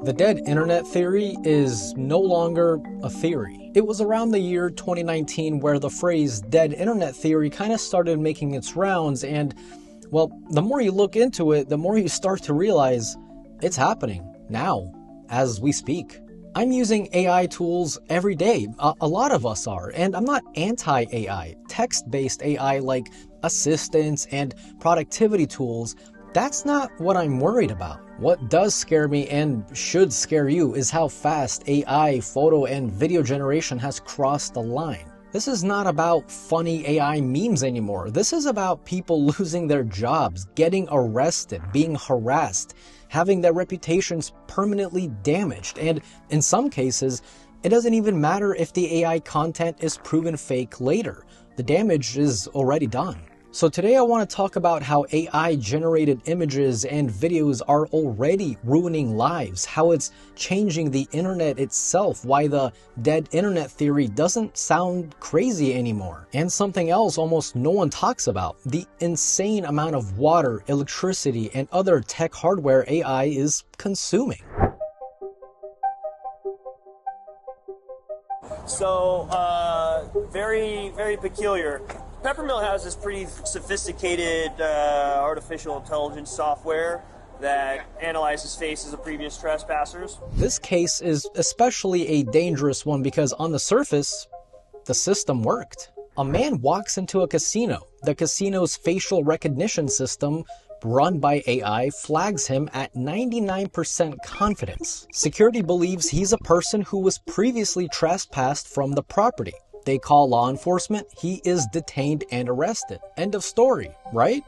The dead internet theory is no longer a theory. It was around the year 2019 where the phrase dead internet theory kind of started making its rounds, and, well, the more you look into it, the more you start to realize it's happening now, as we speak. I'm using AI tools every day. A lot of us are, and I'm not anti-AI. Text-based AI like assistants and productivity tools, that's not what I'm worried about. What does scare me and should scare you is how fast AI photo and video generation has crossed the line. This is not about funny AI memes anymore. This is about people losing their jobs, getting arrested, being harassed, having their reputations permanently damaged, and in some cases, it doesn't even matter if the AI content is proven fake later. The damage is already done. So today I want to talk about how AI generated images and videos are already ruining lives, how it's changing the internet itself, why the dead internet theory doesn't sound crazy anymore, and something else almost no one talks about, the insane amount of water, electricity, and other tech hardware AI is consuming. So, very, very peculiar. Peppermill has this pretty sophisticated artificial intelligence software that analyzes faces of previous trespassers. This case is especially a dangerous one because on the surface, the system worked. A man walks into a casino. The casino's facial recognition system, run by AI, flags him at 99% confidence. Security believes he's a person who was previously trespassed from the property. They call law enforcement, he is detained and arrested. End of story, right?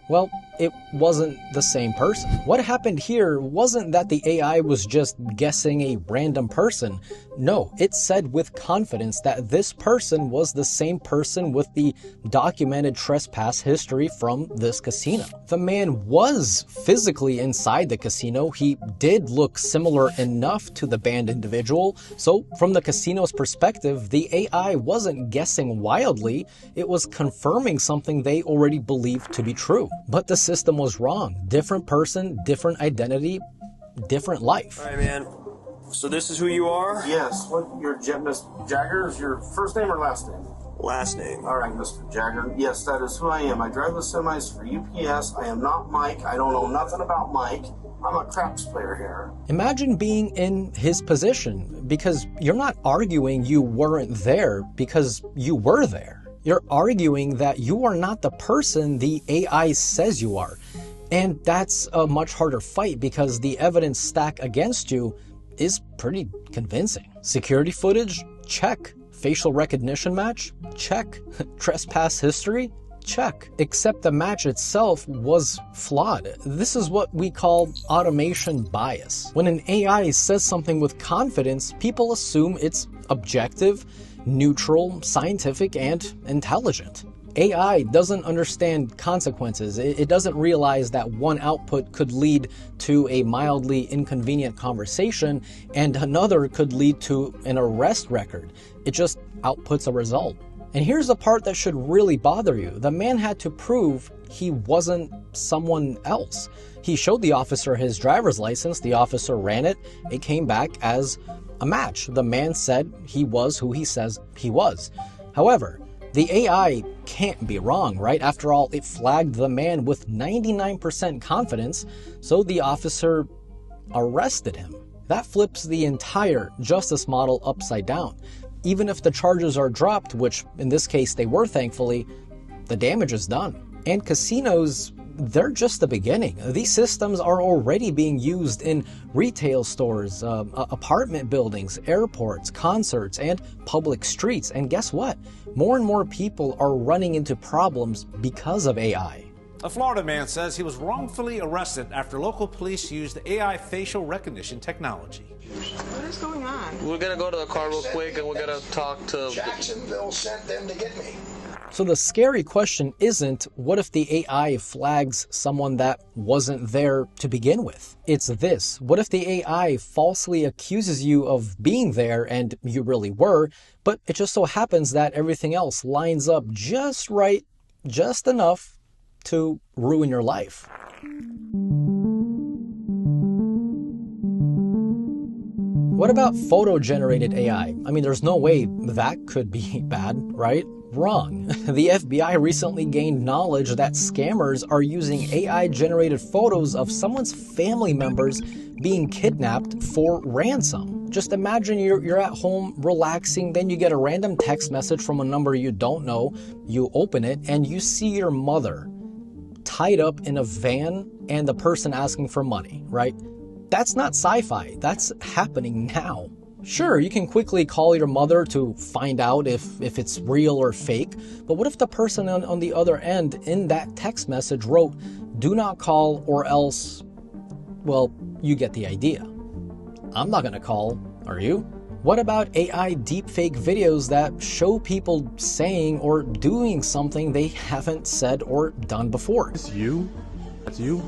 Well, it wasn't the same person. What happened here wasn't that the AI was just guessing a random person. No, it said with confidence that this person was the same person with the documented trespass history from this casino. The man was physically inside the casino. He did look similar enough to the banned individual. So from the casino's perspective, the AI wasn't guessing wildly. It was confirming something they already believed to be true. But the system was wrong. Different person, different identity, different life. All right, man. So this is who you are? Yes. What, Miss Jagger, is your first name or last name? Last name. All right, Mr. Jagger. Yes, that is who I am. I drive the semis for UPS. I am not Mike. I don't know nothing about Mike. I'm a craps player here. Imagine being in his position, because you're not arguing you weren't there because you were there. You're arguing that you are not the person the AI says you are. And that's a much harder fight because the evidence stack against you is pretty convincing. Security footage? Check. Facial recognition match? Check. Trespass history? Check. Except the match itself was flawed. This is what we call automation bias. When an AI says something with confidence, people assume it's objective, neutral, scientific, and intelligent. AI doesn't understand consequences. It doesn't realize that one output could lead to a mildly inconvenient conversation and another could lead to an arrest record. It just outputs a result. And here's the part that should really bother you. The man had to prove he wasn't someone else. He showed the officer his driver's license. The officer ran it. It came back as a match. The man said he was who he says he was. However, the AI can't be wrong, right? After all, it flagged the man with 99% confidence, so the officer arrested him. That flips the entire justice model upside down. Even if the charges are dropped, which in this case they were thankfully, the damage is done. And casinos, they're just the beginning. These systems are already being used in retail stores, apartment buildings, airports, concerts, and public streets. And guess what? More and more people are running into problems because of AI. A Florida man says he was wrongfully arrested after local police used AI facial recognition technology. What is going on? We're gonna go to the car real quick and we're gonna talk to... Jacksonville sent them to get me. So the scary question isn't, what if the AI flags someone that wasn't there to begin with? It's this: what if the AI falsely accuses you of being there and you really were, but it just so happens that everything else lines up just right, just enough to ruin your life? What about photo-generated AI? I mean, there's no way that could be bad, right? Wrong. The FBI recently gained knowledge that scammers are using AI-generated photos of someone's family members being kidnapped for ransom. Just imagine you're at home relaxing, then you get a random text message from a number you don't know, you open it, and you see your mother tied up in a van and the person asking for money, right? That's not sci-fi, that's happening now. Sure, you can quickly call your mother to find out if it's real or fake, but what if the person on the other end in that text message wrote, "Do not call or else," well, you get the idea. I'm not gonna call, are you? What about AI deepfake videos that show people saying or doing something they haven't said or done before? It's you? That's you?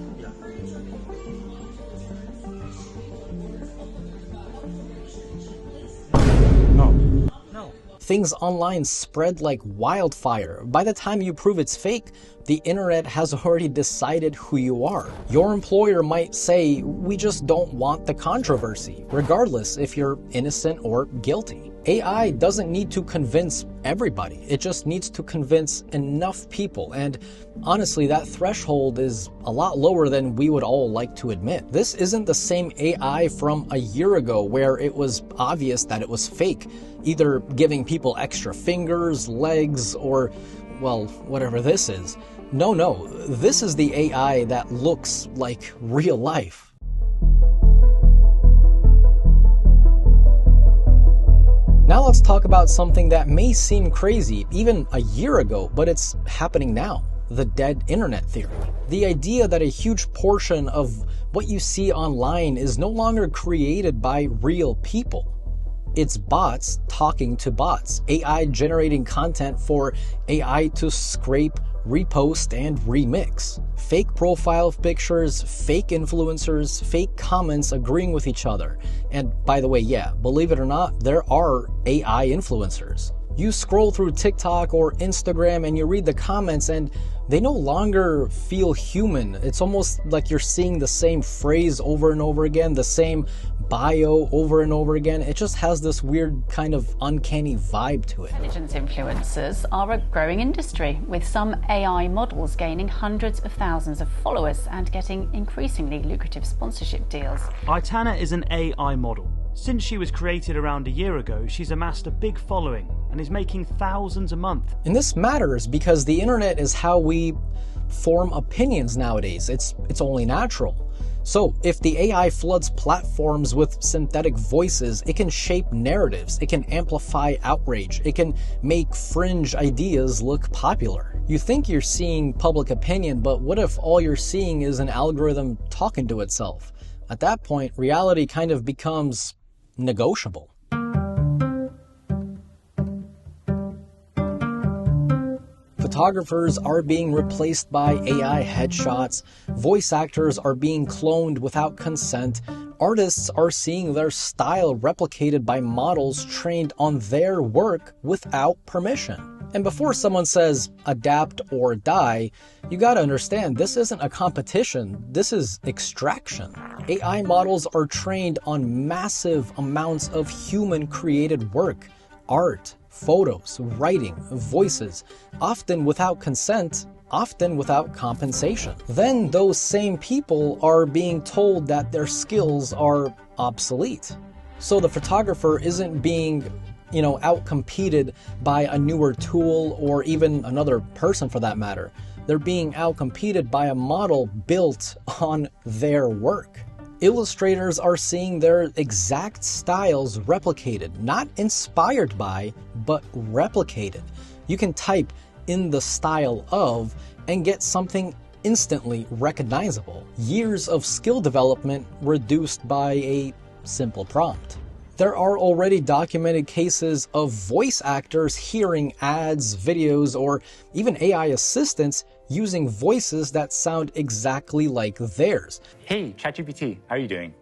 Things online spread like wildfire. By the time you prove it's fake, the internet has already decided who you are. Your employer might say, "We just don't want the controversy," regardless if you're innocent or guilty. AI doesn't need to convince everybody. It just needs to convince enough people. And honestly, that threshold is a lot lower than we would all like to admit. This isn't the same AI from a year ago where it was obvious that it was fake, either giving people extra fingers, legs, or, well, whatever this is. No, this is the AI that looks like real life. Now let's talk about something that may seem crazy even a year ago, but it's happening now. The dead internet theory. The idea that a huge portion of what you see online is no longer created by real people. It's bots talking to bots, AI generating content for AI to scrape, repost, and remix. Fake profile pictures, fake influencers, fake comments agreeing with each other. And by the way, yeah, believe it or not, there are AI influencers. You scroll through TikTok or Instagram and you read the comments and they no longer feel human. It's almost like you're seeing the same phrase over and over again, the same bio over and over again. It just has this weird kind of uncanny vibe to it. Intelligence influencers are a growing industry, with some AI models gaining hundreds of thousands of followers and getting increasingly lucrative sponsorship deals. Aitana is an AI model. Since she was created around a year ago, she's amassed a big following and is making thousands a month. And this matters because the internet is how we form opinions nowadays. It's only natural. So if the AI floods platforms with synthetic voices, it can shape narratives, it can amplify outrage, it can make fringe ideas look popular. You think you're seeing public opinion, but what if all you're seeing is an algorithm talking to itself? At that point, reality kind of becomes negotiable. Photographers are being replaced by AI headshots, voice actors are being cloned without consent, artists are seeing their style replicated by models trained on their work without permission. And before someone says adapt or die, you gotta understand this isn't a competition, this is extraction. AI models are trained on massive amounts of human created work, art, photos, writing, voices, often without consent, often without compensation. Then those same people are being told that their skills are obsolete. So the photographer isn't being, outcompeted by a newer tool or even another person for that matter. They're being outcompeted by a model built on their work. Illustrators are seeing their exact styles replicated, not inspired by, but replicated. You can type in the style of and get something instantly recognizable. Years of skill development reduced by a simple prompt. There are already documented cases of voice actors hearing ads, videos, or even AI assistants using voices that sound exactly like theirs. Hey, ChatGPT, how are you doing?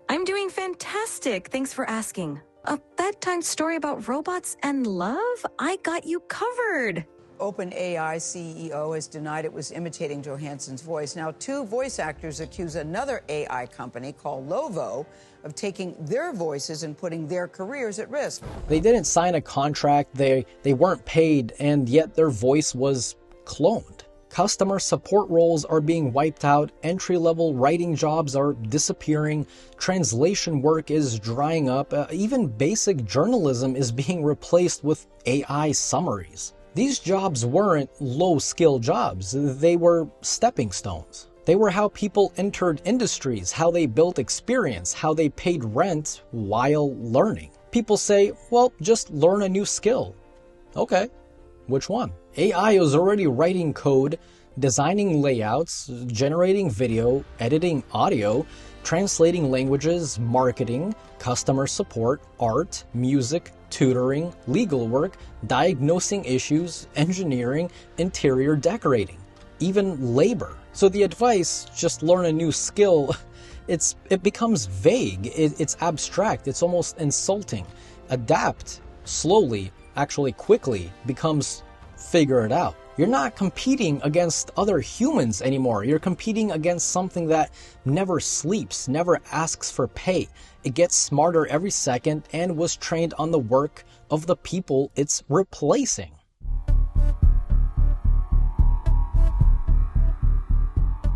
I'm doing fantastic, thanks for asking. A bedtime story about robots and love? I got you covered. OpenAI CEO has denied it was imitating Johansson's voice. Now, two voice actors accuse another AI company called Lovo of taking their voices and putting their careers at risk. They didn't sign a contract, they weren't paid, and yet their voice was cloned. Customer support roles are being wiped out, entry-level writing jobs are disappearing, translation work is drying up, even basic journalism is being replaced with AI summaries. These jobs weren't low-skill jobs, they were stepping stones. They were how people entered industries, how they built experience, how they paid rent while learning. People say, well, just learn a new skill. Okay, which one? AI is already writing code, designing layouts, generating video, editing audio, translating languages, marketing, customer support, art, music, tutoring, legal work, diagnosing issues, engineering, interior decorating, even labor. So the advice, just learn a new skill, it becomes vague, it's abstract, it's almost insulting. Adapt slowly, actually quickly, becomes figure it out. You're not competing against other humans anymore. You're competing against something that never sleeps, never asks for pay. It gets smarter every second and was trained on the work of the people it's replacing.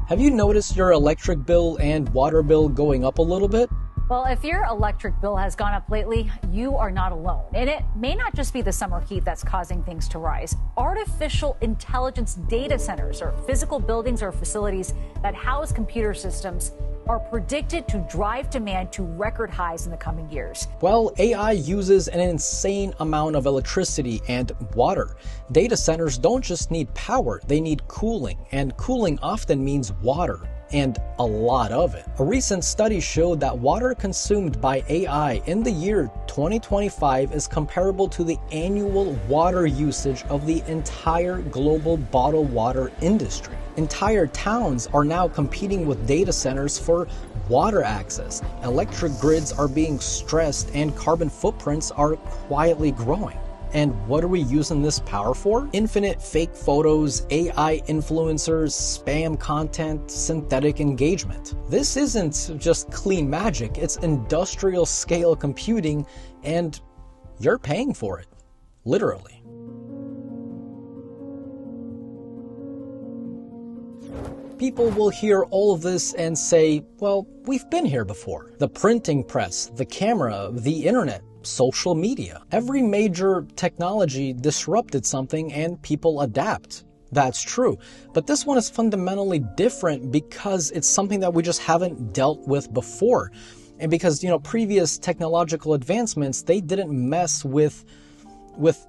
Have you noticed your electric bill and water bill going up a little bit? Well, if your electric bill has gone up lately, you are not alone. And it may not just be the summer heat that's causing things to rise. Artificial intelligence data centers, or physical buildings or facilities that house computer systems, are predicted to drive demand to record highs in the coming years. Well, AI uses an insane amount of electricity and water. Data centers don't just need power, they need cooling, and cooling often means water, and a lot of it. A recent study showed that water consumed by AI in the year 2025 is comparable to the annual water usage of the entire global bottled water industry. Entire towns are now competing with data centers for water access. Electric grids are being stressed and carbon footprints are quietly growing. And what are we using this power for? Infinite fake photos, AI influencers, spam content, synthetic engagement. This isn't just clean magic, it's industrial scale computing, and you're paying for it. Literally. People will hear all of this and say, well, we've been here before. The printing press, the camera, the internet, social media. Every major technology disrupted something and people adapt. That's true. But this one is fundamentally different because it's something that we just haven't dealt with before. And because, previous technological advancements, they didn't mess with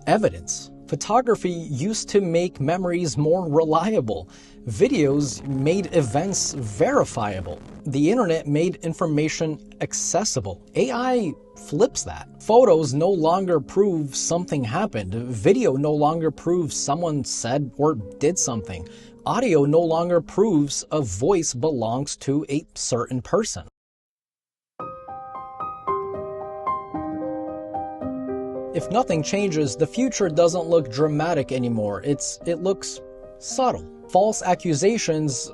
evidence. Photography used to make memories more reliable. Videos made events verifiable. The internet made information accessible. AI flips that. Photos no longer prove something happened. Video no longer proves someone said or did something. Audio no longer proves a voice belongs to a certain person. If nothing changes, the future doesn't look dramatic anymore. It looks subtle. False accusations,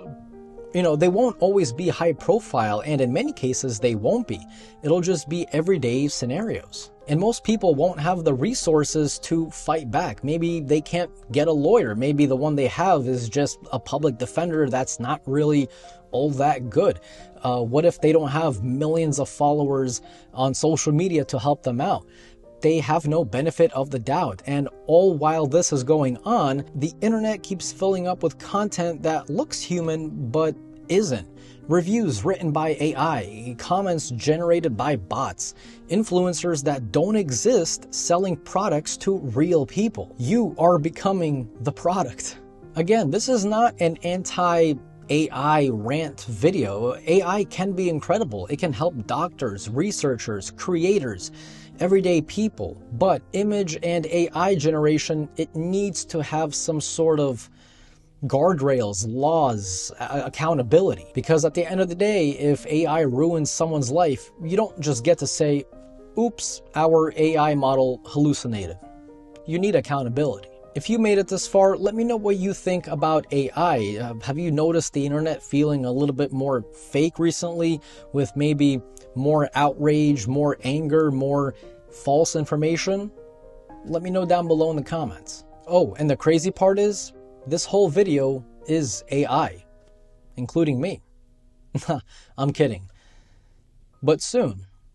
they won't always be high profile, and in many cases they won't be. It'll just be everyday scenarios. And most people won't have the resources to fight back. Maybe they can't get a lawyer. Maybe the one they have is just a public defender that's not really all that good. What if they don't have millions of followers on social media to help them out? They have no benefit of the doubt, and all while this is going on, the internet keeps filling up with content that looks human but isn't. Reviews written by AI, comments generated by bots, influencers that don't exist selling products to real people. You are becoming the product. Again, this is not an anti-AI rant video. AI can be incredible. It can help doctors, researchers, creators, everyday people, but image and AI generation, it needs to have some sort of guardrails, laws, accountability. Because at the end of the day, if AI ruins someone's life, you don't just get to say, oops, our AI model hallucinated. You need accountability. If you made it this far, let me know what you think about AI. Have you noticed the internet feeling a little bit more fake recently, with maybe more outrage, more anger, more false information? Let me know down below in the comments. Oh, and the crazy part is, this whole video is AI, including me. I'm kidding. But soon.